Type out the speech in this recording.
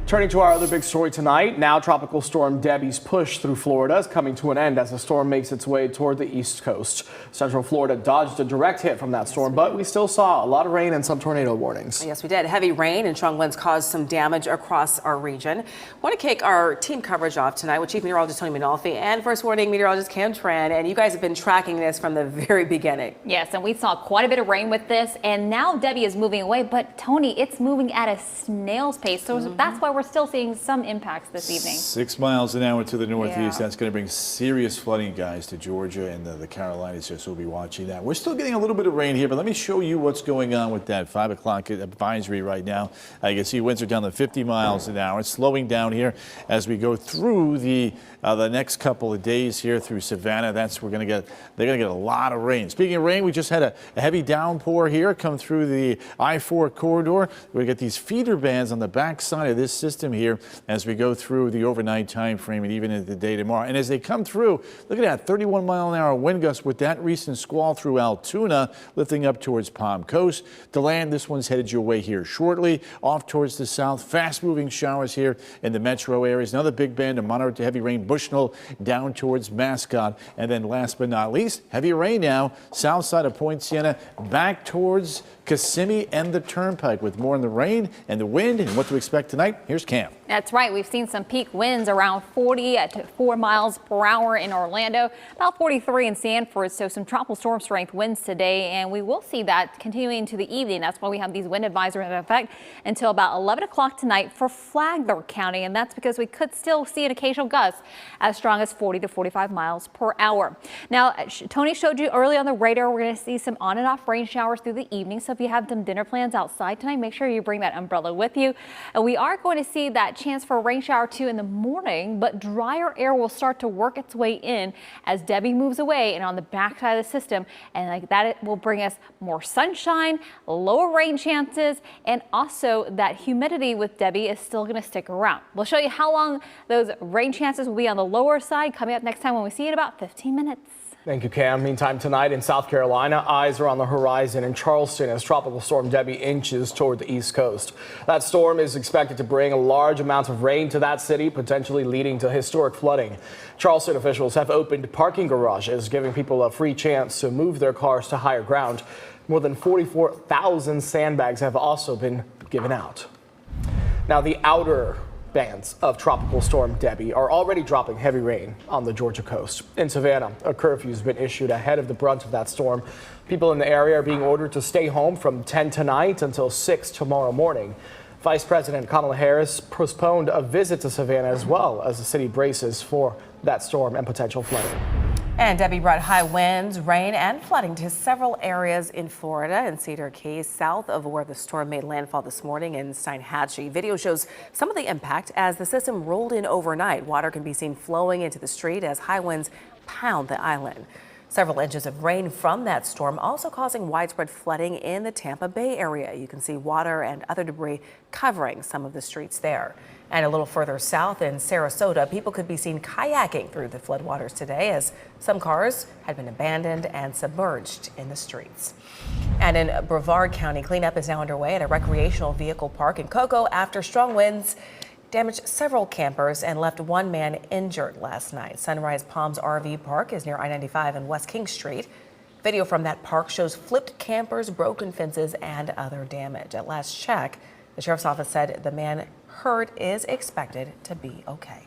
Turning to our other big story tonight, now Tropical Storm Debbie's push through Florida is coming to an end as the storm makes its way toward the east coast. Central Florida dodged a direct hit from that storm, but we still saw a lot of rain and some tornado warnings. Yes, we did. Heavy rain and strong winds caused some damage across our region. I want to kick our team coverage off tonight with Chief Meteorologist Tony Manolfi and First Warning Meteorologist Cam Tran, and you guys have been tracking this from the very beginning. Yes, and we saw quite a bit of rain with this, and now Debbie is moving away, but Tony, it's moving at a snail's pace, so that's why we're still seeing some impacts this evening. 6 miles an hour to the northeast. Yeah. That's going to bring serious flooding, guys, to Georgia and the Carolinas. So we'll be watching that. We're still getting a little bit of rain here, but let me show you what's going on with that 5 o'clock advisory right now. You can see winds are down to 50 miles an hour. It's slowing down here as we go through the next couple of days here through Savannah. They're going to get a lot of rain. Speaking of rain, we just had a heavy downpour here come through the I-4 corridor. We get these feeder bands on the back side of this system here as we go through the overnight time frame and even into the day tomorrow. And as they come through, look at that 31 mile an hour wind gust with that recent squall through Altoona lifting up towards Palm Coast. DeLand, this one's headed your way here shortly. Off towards the south, fast moving showers here in the metro areas. Another big band of moderate to heavy rain, Bushnell down towards Mascot. And then last but not least, heavy rain now south side of Point Siena back towards Kissimmee and the Turnpike. With more on the rain and the wind and what to expect tonight, here's Cam. That's right. We've seen some peak winds around 40 to 4 miles per hour in Orlando, about 43 in Sanford. So some tropical storm strength winds today, and we will see that continuing into the evening. That's why we have these wind advisories in effect until about 11 o'clock tonight for Flagler County, and that's because we could still see an occasional gust as strong as 40 to 45 miles per hour. Now, Tony showed you early on the radar, we're going to see some on and off rain showers through the evening. So if you have some dinner plans outside tonight, make sure you bring that umbrella with you. And we are going to see that chance for a rain shower too in the morning, but drier air will start to work its way in as Debbie moves away and on the back side of the system. And like that, it will bring us more sunshine, lower rain chances, and also that humidity with Debbie is still going to stick around. We'll show you how long those rain chances will be on the lower side coming up next time when we see it in about 15 minutes. Thank you, Cam. Meantime, tonight in South Carolina, eyes are on the horizon in Charleston as Tropical Storm Debbie inches toward the east coast. That storm is expected to bring a large amount of rain to that city, potentially leading to historic flooding. Charleston officials have opened parking garages, giving people a free chance to move their cars to higher ground. More than 44,000 sandbags have also been given out. Now, the outer bands of Tropical Storm Debbie are already dropping heavy rain on the Georgia coast. In Savannah, a curfew has been issued ahead of the brunt of that storm. People in the area are being ordered to stay home from 10 tonight until 6 tomorrow morning. Vice President Kamala Harris postponed a visit to Savannah as well as the city braces for that storm and potential flooding. And Debbie brought high winds, rain, and flooding to several areas in Florida and Cedar Keys, south of where the storm made landfall this morning in Steinhatchee. Video shows some of the impact as the system rolled in overnight. Water can be seen flowing into the street as high winds pound the island. Several inches of rain from that storm also causing widespread flooding in the Tampa Bay area. You can see water and other debris covering some of the streets there. And a little further south in Sarasota, people could be seen kayaking through the floodwaters today as some cars had been abandoned and submerged in the streets. And in Brevard County, cleanup is now underway at a recreational vehicle park in Cocoa after strong winds damaged several campers and left one man injured last night. Sunrise Palms RV Park is near I-95 and West King Street. Video from that park shows flipped campers, broken fences, and other damage. At last check, the sheriff's office said the man hurt is expected to be okay.